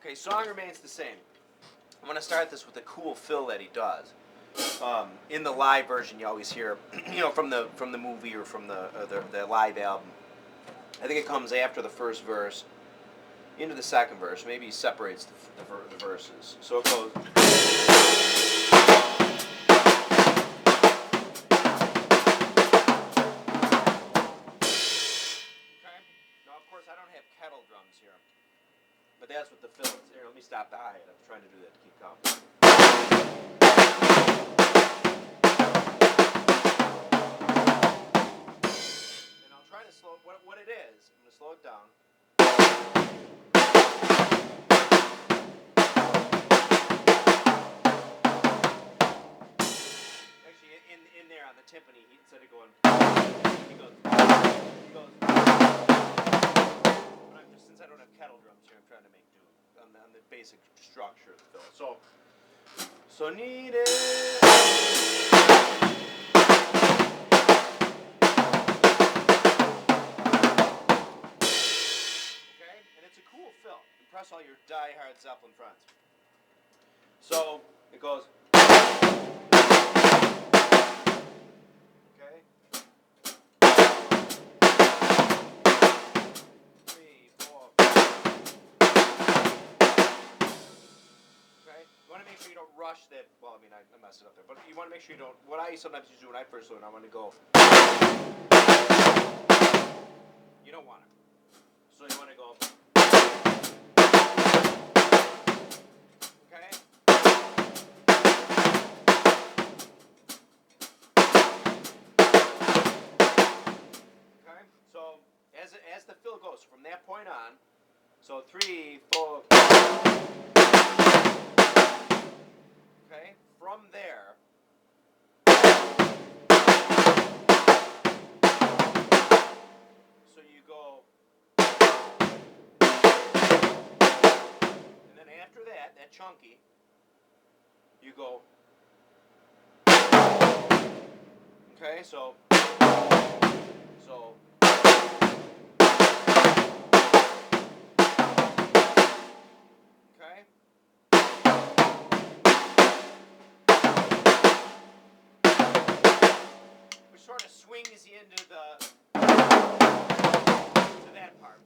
Okay, song remains the same. I'm going to start this with a cool fill that he does. In the live version, you always hear, from the movie or from the live album. I think it comes after the first verse, into the second verse. Maybe he separates the verses. So it goes. Okay. Now, of course, I don't have kettle drums here, but that's what the fill is. Here, let me stop the hi-hat. I'm trying to do that to keep count. What it is, I'm going to slow it down. Actually, in there on the timpani, instead of going, he goes. But since I don't have kettle drums here, I'm trying to make do on the basic structure of the fill. So need it. Cool fill. Impress all your die-hard Zeppelin friends. So it goes. Okay. 3, 4. Okay. You want to make sure you don't rush that. Well, I mean, I messed it up there, but you want to make sure you don't. What I sometimes used to do when I first learned, I want to go. You don't want it. So you want to go. As the fill goes, from that point on, so 3, 4, okay, from there, so you go, and then after that chunky, you go, okay, so. Sort of swings you into to that part.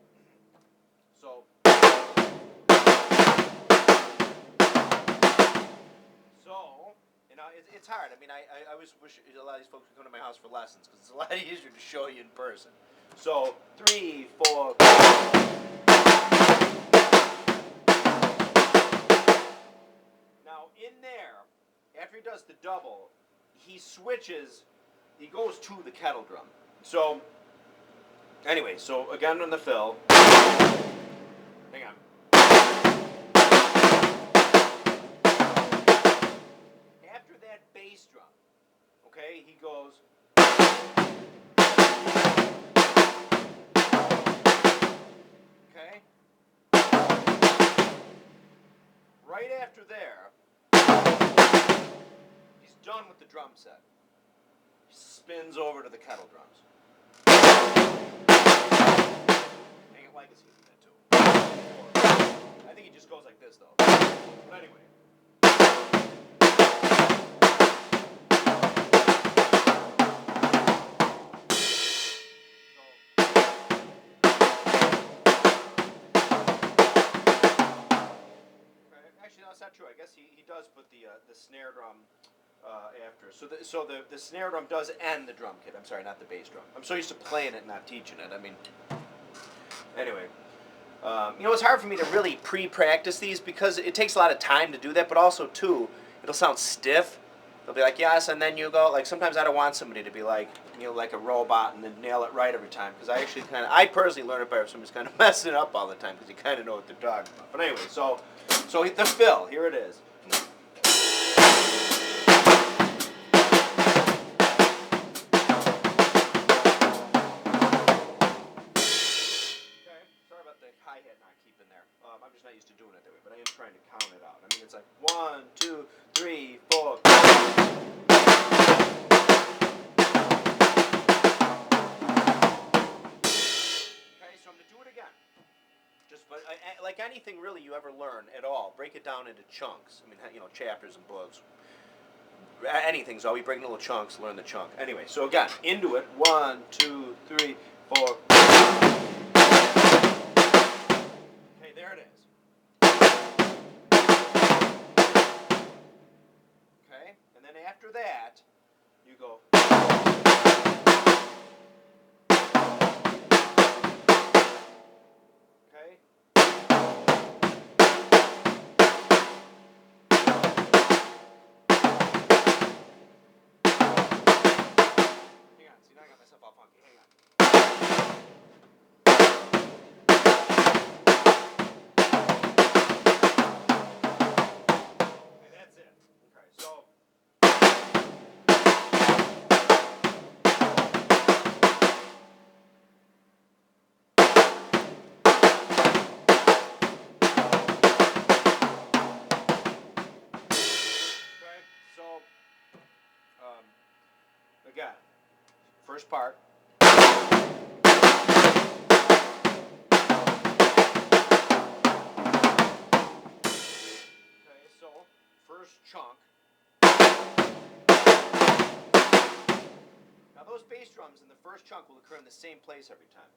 So it's hard. I mean, I always wish a lot of these folks would come to my house for lessons because it's a lot easier to show you in person. So 3, 4. Now in there, after he does the double, he switches. He goes to the kettle drum. So, anyway, so again on the fill. Hang on. After that bass drum, okay, he goes. Okay. Right after there, he's done with the drum set. Spins over to the kettle drums. Hang it Legacy did that too. I think he just goes like this though. But anyway. Actually, no, that's not true. I guess he does put the snare drum after. So the snare drum does end the drum kit. I'm sorry, not the bass drum. I'm so used to playing it, not teaching it. I mean, anyway. It's hard for me to really pre-practice these because it takes a lot of time to do that, but also, too, it'll sound stiff. They'll be like, yes, and then you go. Like, sometimes I don't want somebody to be like, like a robot and then nail it right every time because I personally learn it better if somebody's kind of messing up all the time because you kind of know what they're talking about. But anyway, so the fill, here it is. Hi-hat not keeping there. I'm just not used to doing it that way, but I am trying to count it out. I mean, it's like 1, 2, 3, 4. Okay, so I'm going to do it again. Just But like anything really you ever learn at all, break it down into chunks. I mean, chapters and books. Anything's all we break into little chunks, learn the chunk. Anyway, so again, into it. 1, 2, 3, 4. Okay, there it is. Okay, and then after that, you go. Okay. All funky. Hang on. Okay, that's it. Okay, so. Okay, so. Again, first part. First chunk. Now those bass drums in the first chunk will occur in the same place every time.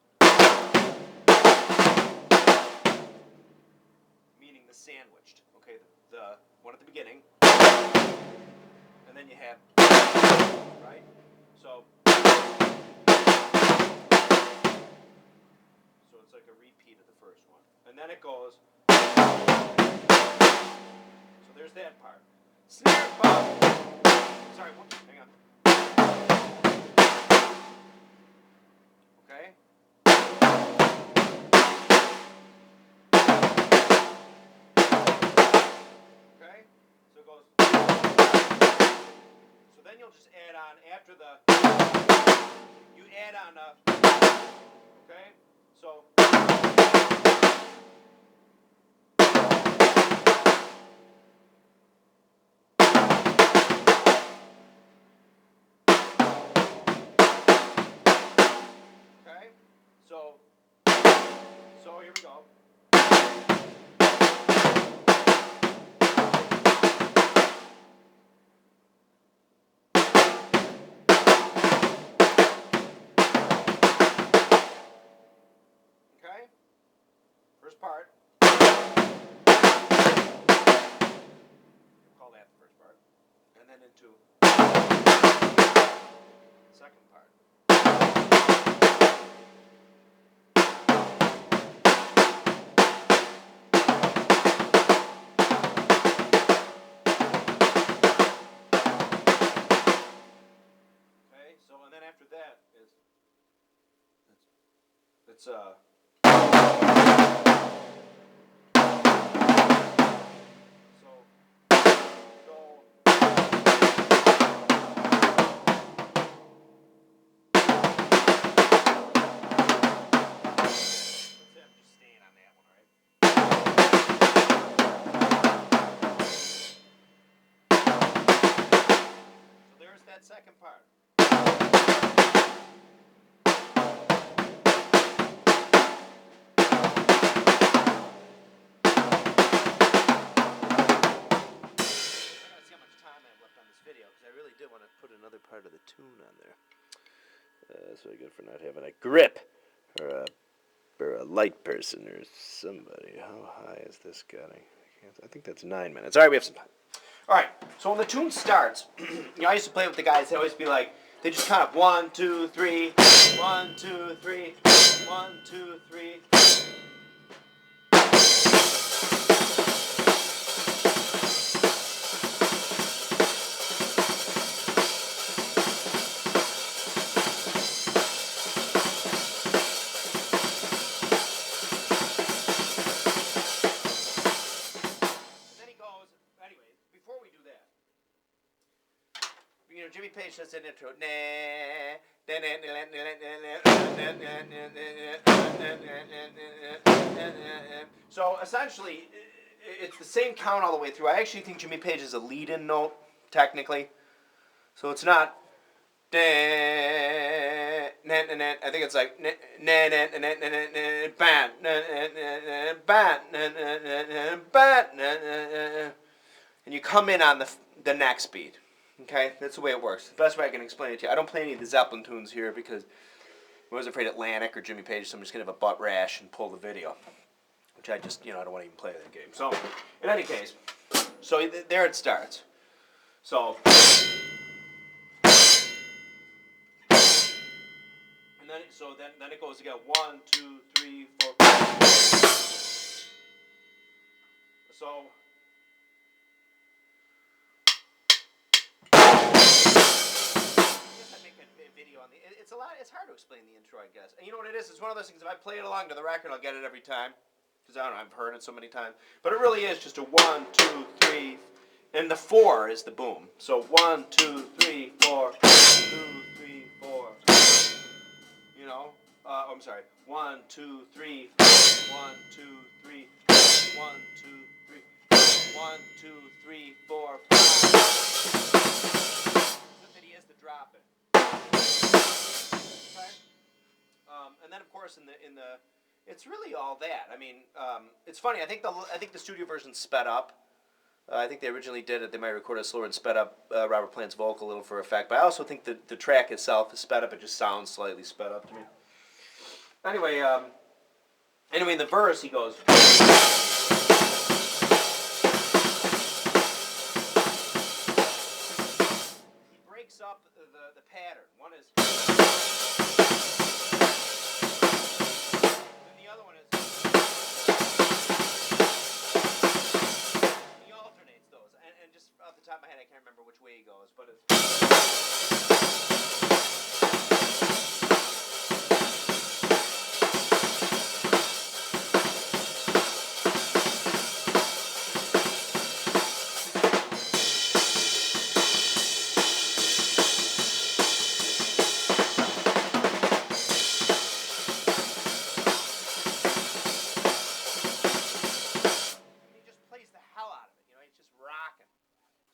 Meaning the sandwiched. Okay, the one at the beginning. And then you have, right? So it's like a repeat of the first one. And then it goes. So there's that part. Snare pop. Sorry, hang on. Okay. Okay. So it goes. So then you'll just add on after the. You add on a. Okay. So. So here we go. Okay? First part. Call that the first part. And then into the second part. After that is it's so go. That's it. I'm just staying on that one, all right? So there's that second part. Video because I really did want to put another part of the tune on there. That's really good for not having a grip or a light person or somebody. How high is this getting? I think that's 9 minutes. All right, we have some time. All right, so when the tune starts, I used to play with the guys. They always be like, they just kind of 1, 2, 3, 1, 2, 3, 1, 2, 3. Jimmy Page does an intro. So essentially, it's the same count all the way through. I actually think Jimmy Page is a lead-in note, technically. So it's not. I think it's like and you come in on the next beat. Okay, that's the way it works. The best way I can explain it to you. I don't play any of the Zeppelin tunes here because I was afraid Atlantic or Jimmy Page, so I'm just gonna have a butt rash and pull the video, which I just, I don't want to even play that game. So, in any case, so there it starts. So, and then it goes again. 1, 2, 3, 4. So. Video on it's a lot. It's hard to explain the intro, I guess. And you know what it is? It's one of those things. If I play it along to the record, I'll get it every time because I've heard it so many times. But it really is just a 1, 2, 3, and the 4 is the boom. So 1, 2, 3, 4, 2, 3, 4. You know. I'm sorry. 1, 2, 3, 4. 1, 2, 3, 1, 2, 3, 1, 2, 3, 4, 5. That he has to drop it. And then of course in the it's really all that. I mean, it's funny. I think the studio version's sped up. I think they originally did it. They might record it slower and sped up Robert Plant's vocal a little for effect. But I also think the track itself is sped up. It just sounds slightly sped up to me. Anyway, in the verse he goes. He breaks up the pattern. One is. Off the top of my head, I can't remember which way he goes, but it's.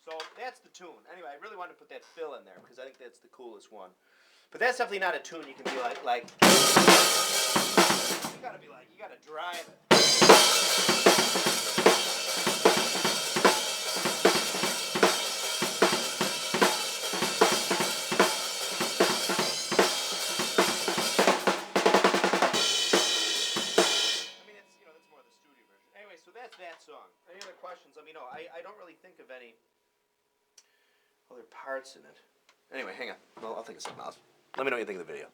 So that's the tune. Anyway, I really wanted to put that fill in there because I think that's the coolest one. But that's definitely not a tune you can be like you gotta be like, you gotta drive it. I mean, it's, that's more the studio version. Anyway, so that's that song. Any other questions, let me know. I don't really think of any other parts in it. Anyway, hang on. I'll think of something else. Let me know what you think of the video.